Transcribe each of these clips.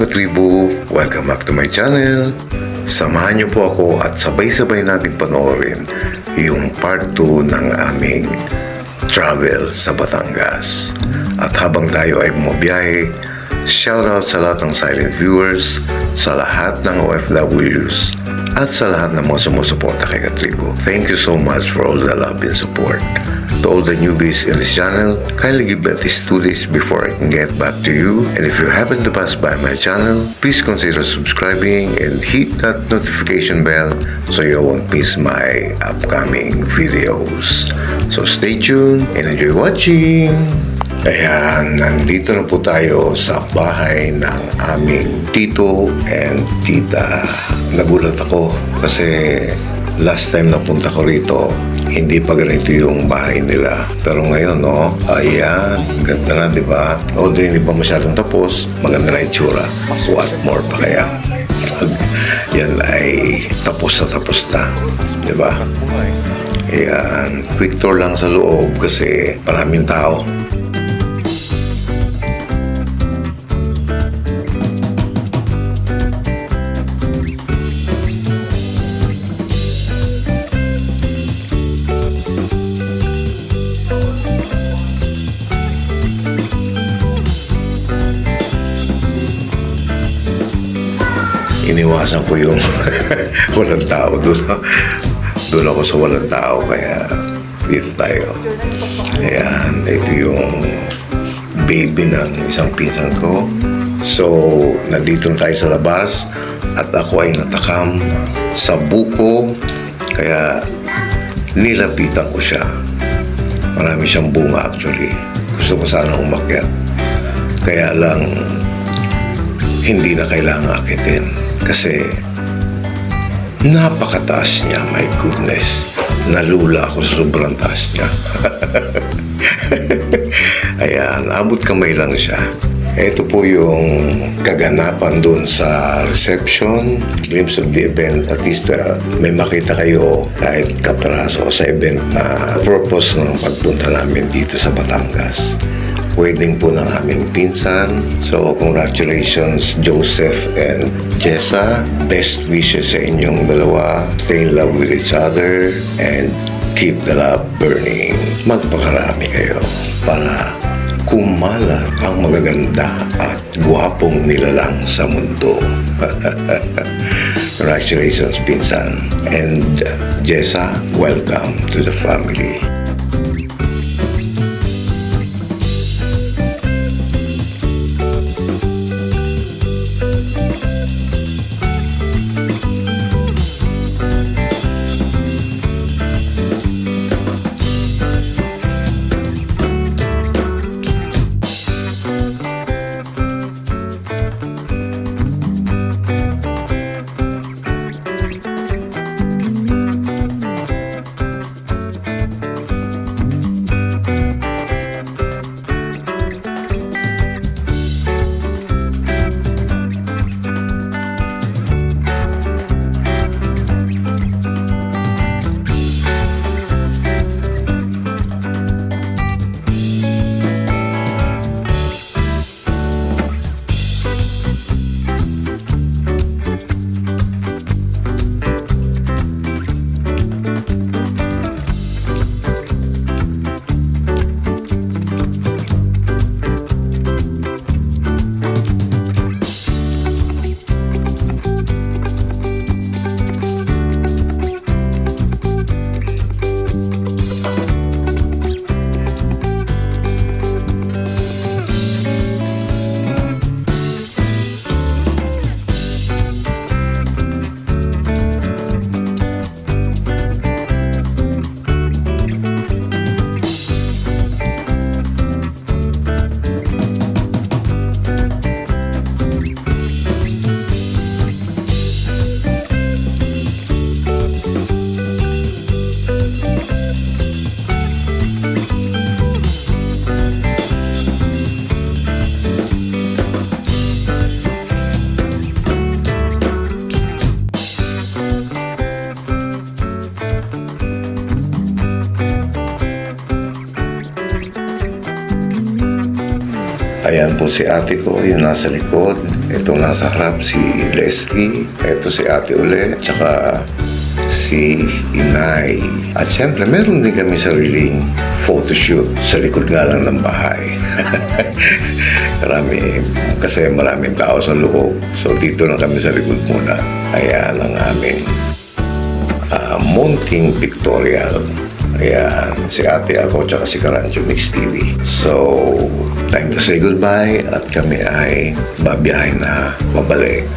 Katribo, welcome back to my channel. Samahan niyo po ako at sabay-sabay natin panoorin yung part 2 ng aming travel sa Batangas. At habang tayo ay bumabiyahe, shoutout sa lahat ng silent viewers, sa lahat ng OFWs, at sa lahat ng mga sumusuporta kay Katribo. Thank you so much for all the love and support. To all the newbies in this channel, kindly give me at least 2 days before I can get back to you. And if you happen to pass by my channel, please consider subscribing and hit that notification bell so you won't miss my upcoming videos. So stay tuned and enjoy watching! Ayan, nandito na po tayo sa bahay ng aming tito and tita. Nagulat ako kasi last time na punta ko rito, hindi pa ganito yung bahay nila. Pero ngayon, no, ayan, ganda na, di ba? Although hindi pa masyadong tapos, maganda na itsura. What more pa kaya? Yan ay tapos na, di ba? Ayan, quick tour lang sa loob kasi maraming tao. Iniwasan ko yung walang tao doon. Doon ako sa walang tao, kaya dito tayo. Ayan, ito yung baby ng isang pinsan ko. So, nandito tayo sa labas at ako ay natakam sa buko, kaya nilapitan ko siya. Marami siyang bunga actually. Gusto ko sana umakyat. Kaya lang, hindi na kailangan akitin. Kasi napakataas niya, my goodness. Nalula ako sa sobrang taas niya. Ayan, abot kamay lang siya. Ito po yung kaganapan doon sa reception, glimpse of the event. At least may makita kayo kahit kaparaso sa event na purpose ng pagpunta namin dito sa Batangas. Wedding po ng aming pinsan. So, congratulations Joseph and Jessa. Best wishes sa inyong dalawa. Stay in love with each other and keep the love burning. Magpakarami kayo para kumalat ang magaganda at gwapong nilalang sa mundo. Congratulations, pinsan. And Jessa, welcome to the family. Ayan po si ate ko, yung nasa likod. Itong nasa harap si Leslie, ito si Ate Ule, tsaka si Inay. At syempre, meron din kami sariling photoshoot sa likod nga lang ng bahay. Kasi maraming tao sa loob. So, dito lang kami sa likod muna. Ayan ang aming Munting Pictorial. Ayan, si Ate, ako, tsaka si Karancho Mix TV. So, time to say goodbye at kami ay babiyahin na pabalik.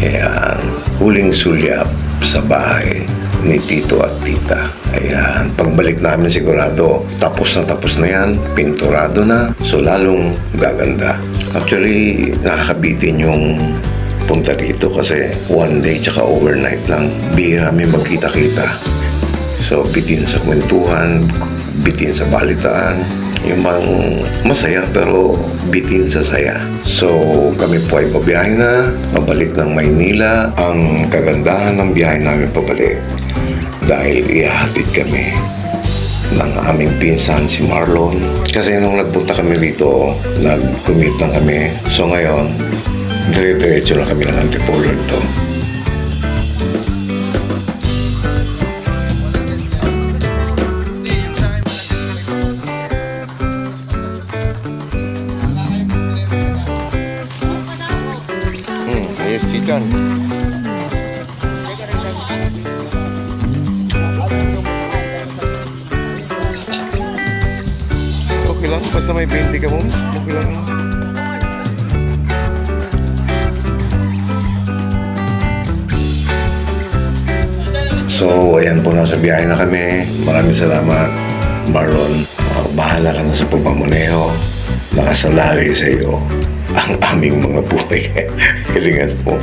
Ayan, huling sulyap sa bahay ni Tito at Tita. Ayan, pagbalik namin sigurado, tapos na yan, pinturado na, so lalong gaganda. Actually, nakakabitin yung punta dito kasi one day tsaka overnight lang, bihira kami magkita-kita. So, bitin sa kwentuhan, bitin sa balitaan, yung bang masaya pero bitin sa saya. So, kami po ay pabiyahe na, pabalik ng Maynila. Ang kagandahan ng biyahe namin pabalik dahil ihahatid kami ng aming pinsan si Marlon. Kasi nung nagpunta kami rito, nag-commute lang kami. So ngayon, dire-diretso lang kami ng Antipolo to. Ayos, chicken. Okay lang, basta may 20 ka mo. Okay lang. So, ayan po, nasa biyahe na kami. Maraming salamat, Marlon. Bahala ka na sa pagmamuneho. Nakasalali sa iyo ang aming mga buhay. Galingan mo.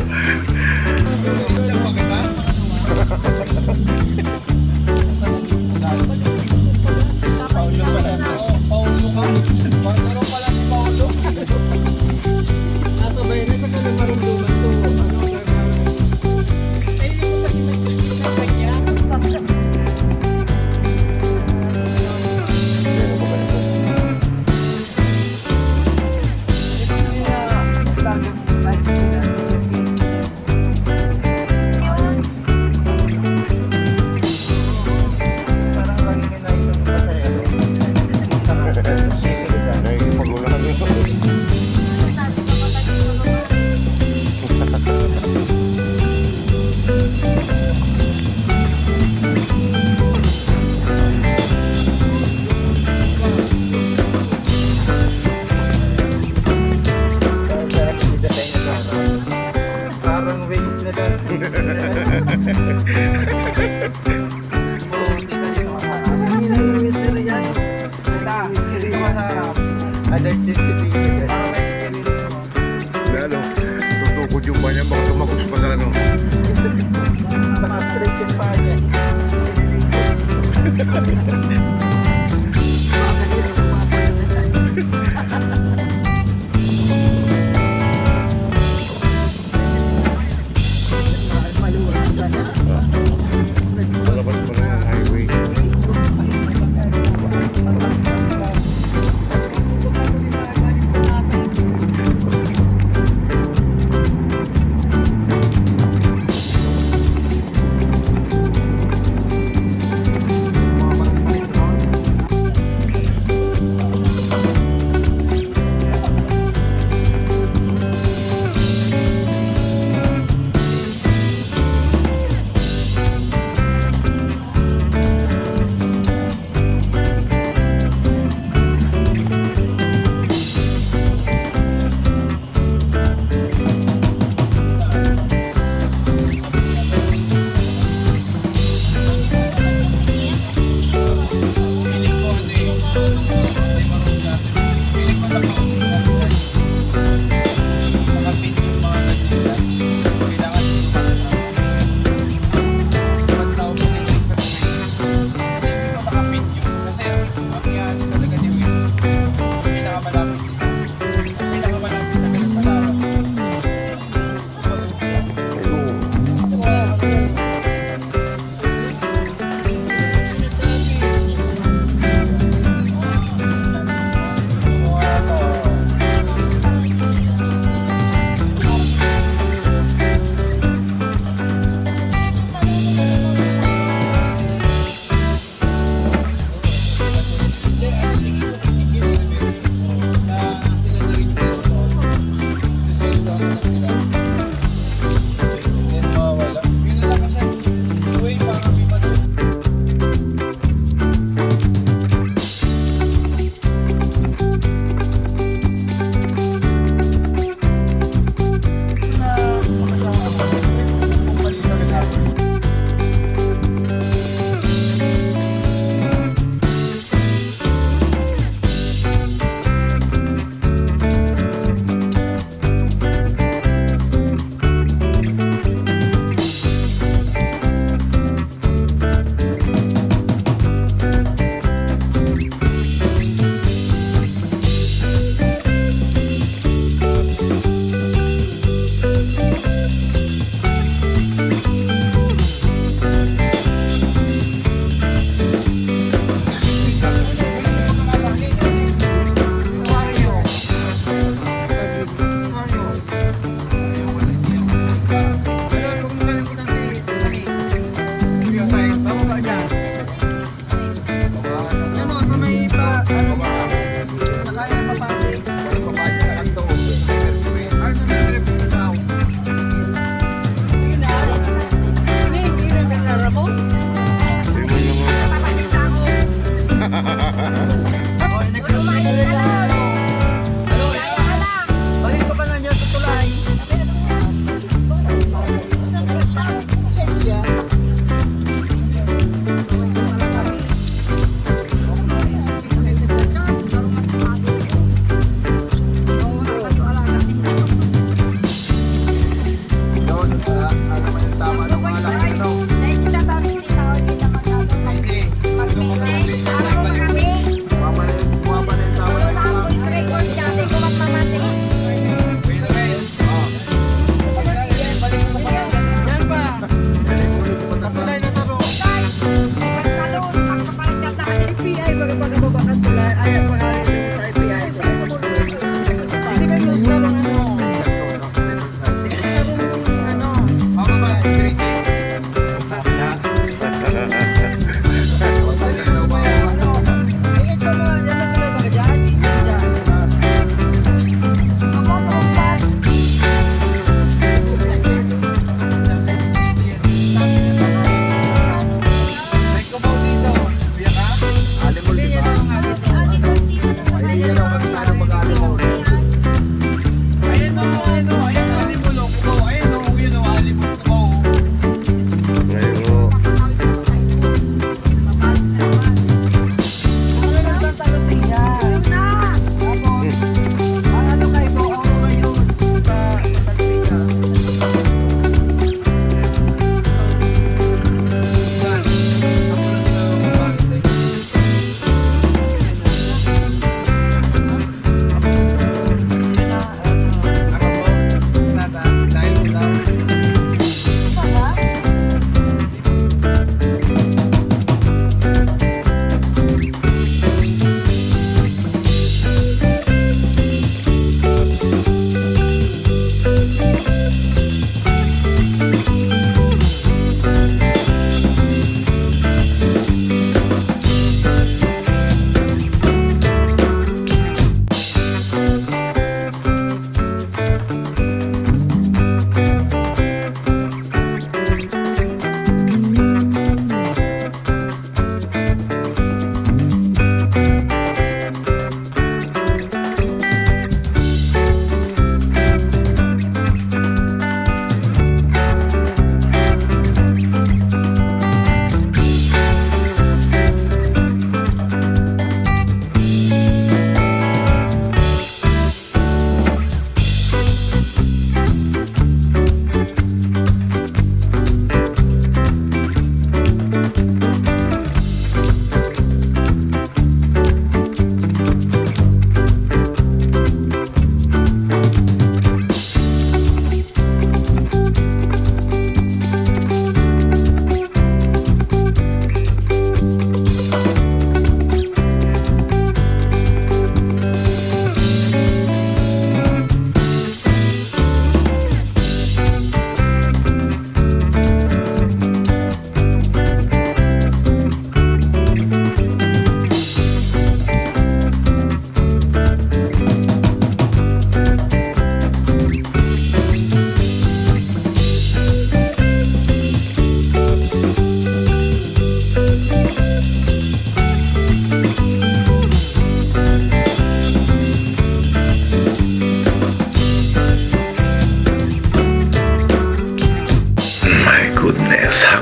Lalo, tutukod yung banya, baka tumakot pa sa ano. Baka straight yung pa niya.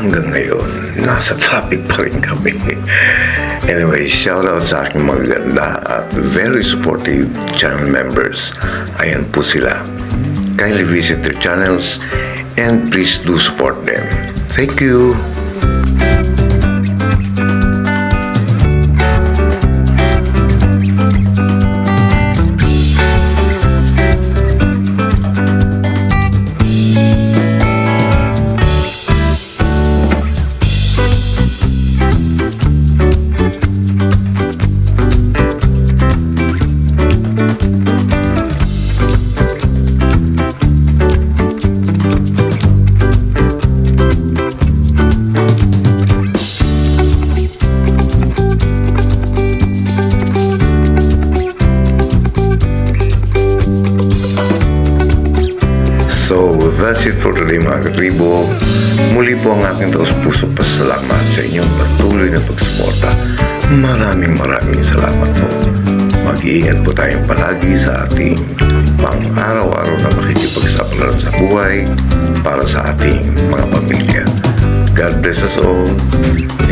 hanggang ngayon, nasa traffic pa rin kami. Anyway, shout out sa aking maganda at very supportive channel members. Ayan po sila. Kindly visit their channels and please do support them. Thank you. So, that's it for today mga katribo. Muli po ang aking taus-puso pasalamat sa inyong patuloy na pagsuporta. Maraming salamat po. Mag-iingat po tayong palagi sa ating pang-araw-araw na makikipagsapalaran sa buhay para sa ating mga pamilya. God bless us all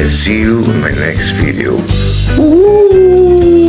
and see you in my next video. Woo!